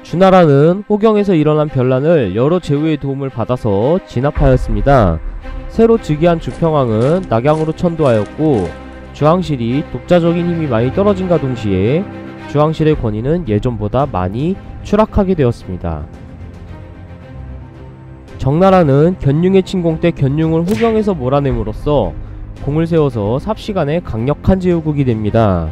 주나라는 호경에서 일어난 변란을 여러 제후의 도움을 받아서 진압하였습니다. 새로 즉위한 주평왕은 낙양으로 천도하였고 주황실이 독자적인 힘이 많이 떨어진과 동시에 주황실의 권위는 예전보다 많이 추락하게 되었습니다. 정나라는 견융의 침공 때 견융을 호경에서 몰아냄으로써 공을 세워서 삽시간에 강력한 제후국이 됩니다.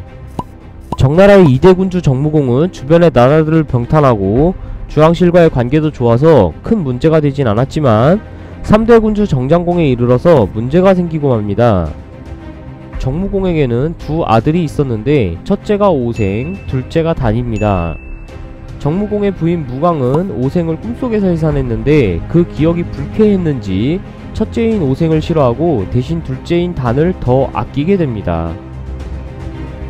정나라의 2대 군주 정무공은 주변의 나라들을 병탄하고 주황실과의 관계도 좋아서 큰 문제가 되진 않았지만 3대 군주 정장공에 이르러서 문제가 생기고 맙니다. 정무공에게는 두 아들이 있었는데 첫째가 오생, 둘째가 단입니다. 정무공의 부인 무광은 오생을 꿈속에서 해산했는데 그 기억이 불쾌했는지 첫째인 오생을 싫어하고 대신 둘째인 단을 더 아끼게 됩니다.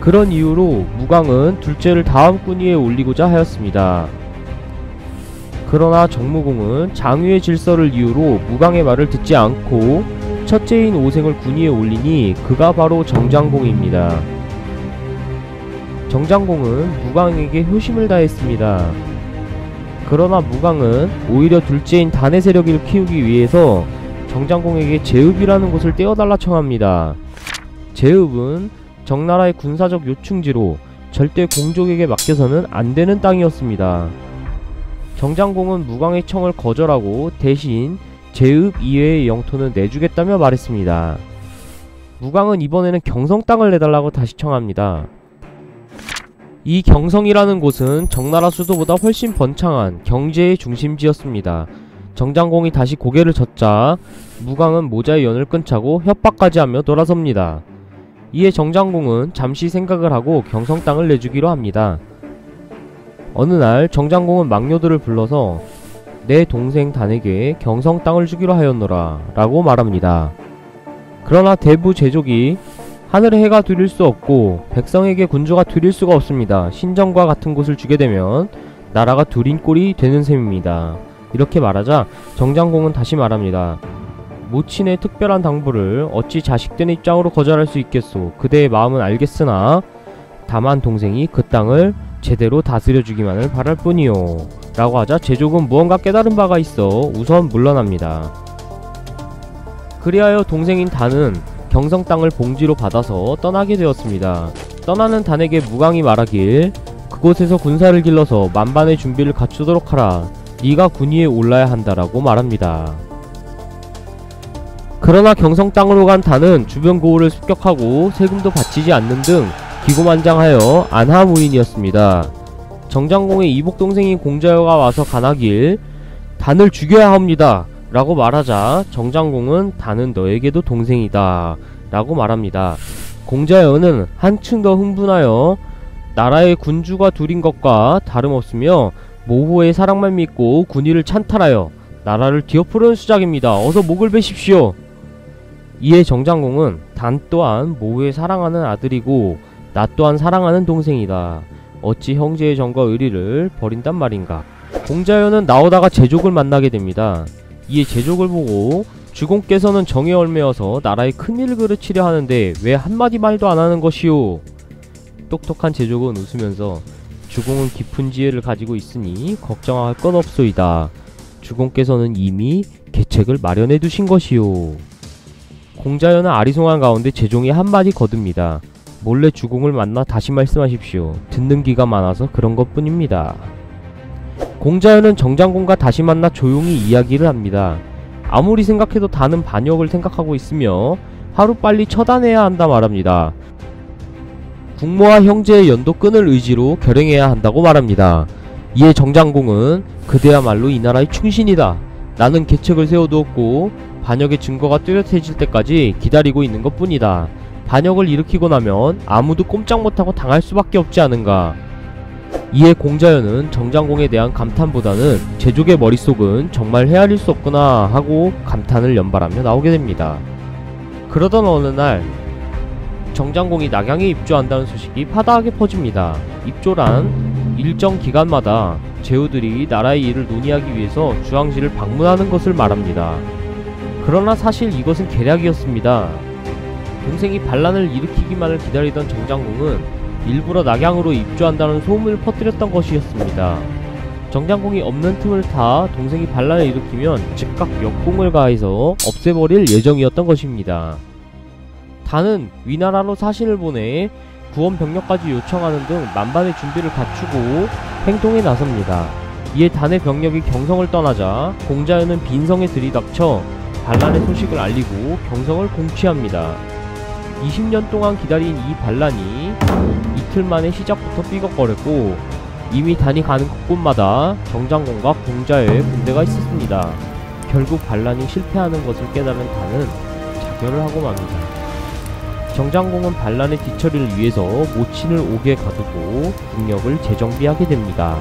그런 이유로 무광은 둘째를 다음 군위에 올리고자 하였습니다. 그러나 정무공은 장유의 질서를 이유로 무광의 말을 듣지 않고 첫째인 오생을 군위에 올리니 그가 바로 정장공입니다. 정장공은 무광에게 효심을 다했습니다. 그러나 무광은 오히려 둘째인 단의 세력을 키우기 위해서 정장공에게 제읍이라는 곳을 떼어달라 청합니다. 제읍은 정나라의 군사적 요충지로 절대 공족에게 맡겨서는 안되는 땅이었습니다. 정장공은 무광의 청을 거절하고 대신 제읍 이외의 영토는 내주겠다며 말했습니다. 무광은 이번에는 경성 땅을 내달라고 다시 청합니다. 이 경성이라는 곳은 정나라 수도보다 훨씬 번창한 경제의 중심지였습니다. 정장공이 다시 고개를 젓자 무광은 모자의 연을 끊자고 협박까지 하며 돌아섭니다. 이에 정장공은 잠시 생각을 하고 경성 땅을 내주기로 합니다. 어느 날 정장공은 망료들을 불러서 내 동생 단에게 경성 땅을 주기로 하였노라 라고 말합니다. 그러나 대부 제족이 하늘의 해가 두릴 수 없고 백성에게 군주가 두릴 수가 없습니다. 신정과 같은 곳을 주게 되면 나라가 두린 꼴이 되는 셈입니다. 이렇게 말하자 정장공은 다시 말합니다. 모친의 특별한 당부를 어찌 자식된 입장으로 거절할 수 있겠소. 그대의 마음은 알겠으나 다만 동생이 그 땅을 제대로 다스려주기만을 바랄 뿐이요 라고 하자 제족은 무언가 깨달은 바가 있어 우선 물러납니다. 그리하여 동생인 단은 경성 땅을 봉지로 받아서 떠나게 되었습니다. 떠나는 단에게 무광이 말하길 그곳에서 군사를 길러서 만반의 준비를 갖추도록 하라. 네가 군위에 올라야 한다라고 말합니다. 그러나 경성 땅으로 간 단은 주변 고을을 습격하고 세금도 바치지 않는 등 기고만장하여 안하무인이었습니다. 정장공의 이복동생인 공자여가 와서 간하길 단을 죽여야 합니다 라고 말하자 정장공은 단은 너에게도 동생이다 라고 말합니다. 공자여는 한층 더 흥분하여 나라의 군주가 둘인 것과 다름없으며 모호의 사랑만 믿고 군위를 찬탈하여 나라를 뒤엎으려는 수작입니다. 어서 목을 베십시오. 이에 정장공은 단 또한 모후에 사랑하는 아들이고 나 또한 사랑하는 동생이다. 어찌 형제의 정과 의리를 버린단 말인가. 공자여는 나오다가 제족을 만나게 됩니다. 이에 제족을 보고 주공께서는 정에 얽매여서 나라의 큰일을 그르치려 하는데 왜 한마디 말도 안하는 것이오. 똑똑한 제족은 웃으면서 주공은 깊은 지혜를 가지고 있으니 걱정할 것 없소이다. 주공께서는 이미 계책을 마련해 두신 것이오. 공자여는 아리송한 가운데 제종이 한마디 거둡니다. 몰래 주공을 만나 다시 말씀하십시오. 듣는 귀가 많아서 그런 것 뿐입니다. 공자여는 정장공과 다시 만나 조용히 이야기를 합니다. 아무리 생각해도 다는 반역을 생각하고 있으며 하루빨리 처단해야 한다 말합니다. 국모와 형제의 연도 끊을 의지로 결행해야 한다고 말합니다. 이에 정장공은 그대야말로 이 나라의 충신이다. 나는 계책을 세워두었고 반역의 증거가 뚜렷해질 때까지 기다리고 있는 것 뿐이다. 반역을 일으키고 나면 아무도 꼼짝 못하고 당할 수밖에 없지 않은가. 이에 공자여는 정장공에 대한 감탄보다는 제족의 머릿속은 정말 헤아릴 수 없구나 하고 감탄을 연발하며 나오게 됩니다. 그러던 어느 날 정장공이 낙양에 입조한다는 소식이 파다하게 퍼집니다. 입조란 일정 기간마다 제후들이 나라의 일을 논의하기 위해서 주황실을 방문하는 것을 말합니다. 그러나 사실 이것은 계략이었습니다. 동생이 반란을 일으키기만을 기다리던 정장공은 일부러 낙양으로 입조한다는 소문을 퍼뜨렸던 것이었습니다. 정장공이 없는 틈을 타 동생이 반란을 일으키면 즉각 역공을 가해서 없애버릴 예정이었던 것입니다. 단은 위나라로 사신을 보내 구원 병력까지 요청하는 등 만반의 준비를 갖추고 행동에 나섭니다. 이에 단의 병력이 경성을 떠나자 공자연은 빈성에 들이닥쳐 반란의 소식을 알리고 경성을 공취합니다. 20년 동안 기다린 이 반란이 이틀 만에 시작부터 삐걱거렸고 이미 단이 가는 곳곳마다 정장공과 공자여의 군대가 있었습니다. 결국 반란이 실패하는 것을 깨달은 단은 자결을 하고 맙니다. 정장공은 반란의 뒤처리를 위해서 모친을 옥에 가두고 국력을 재정비하게 됩니다.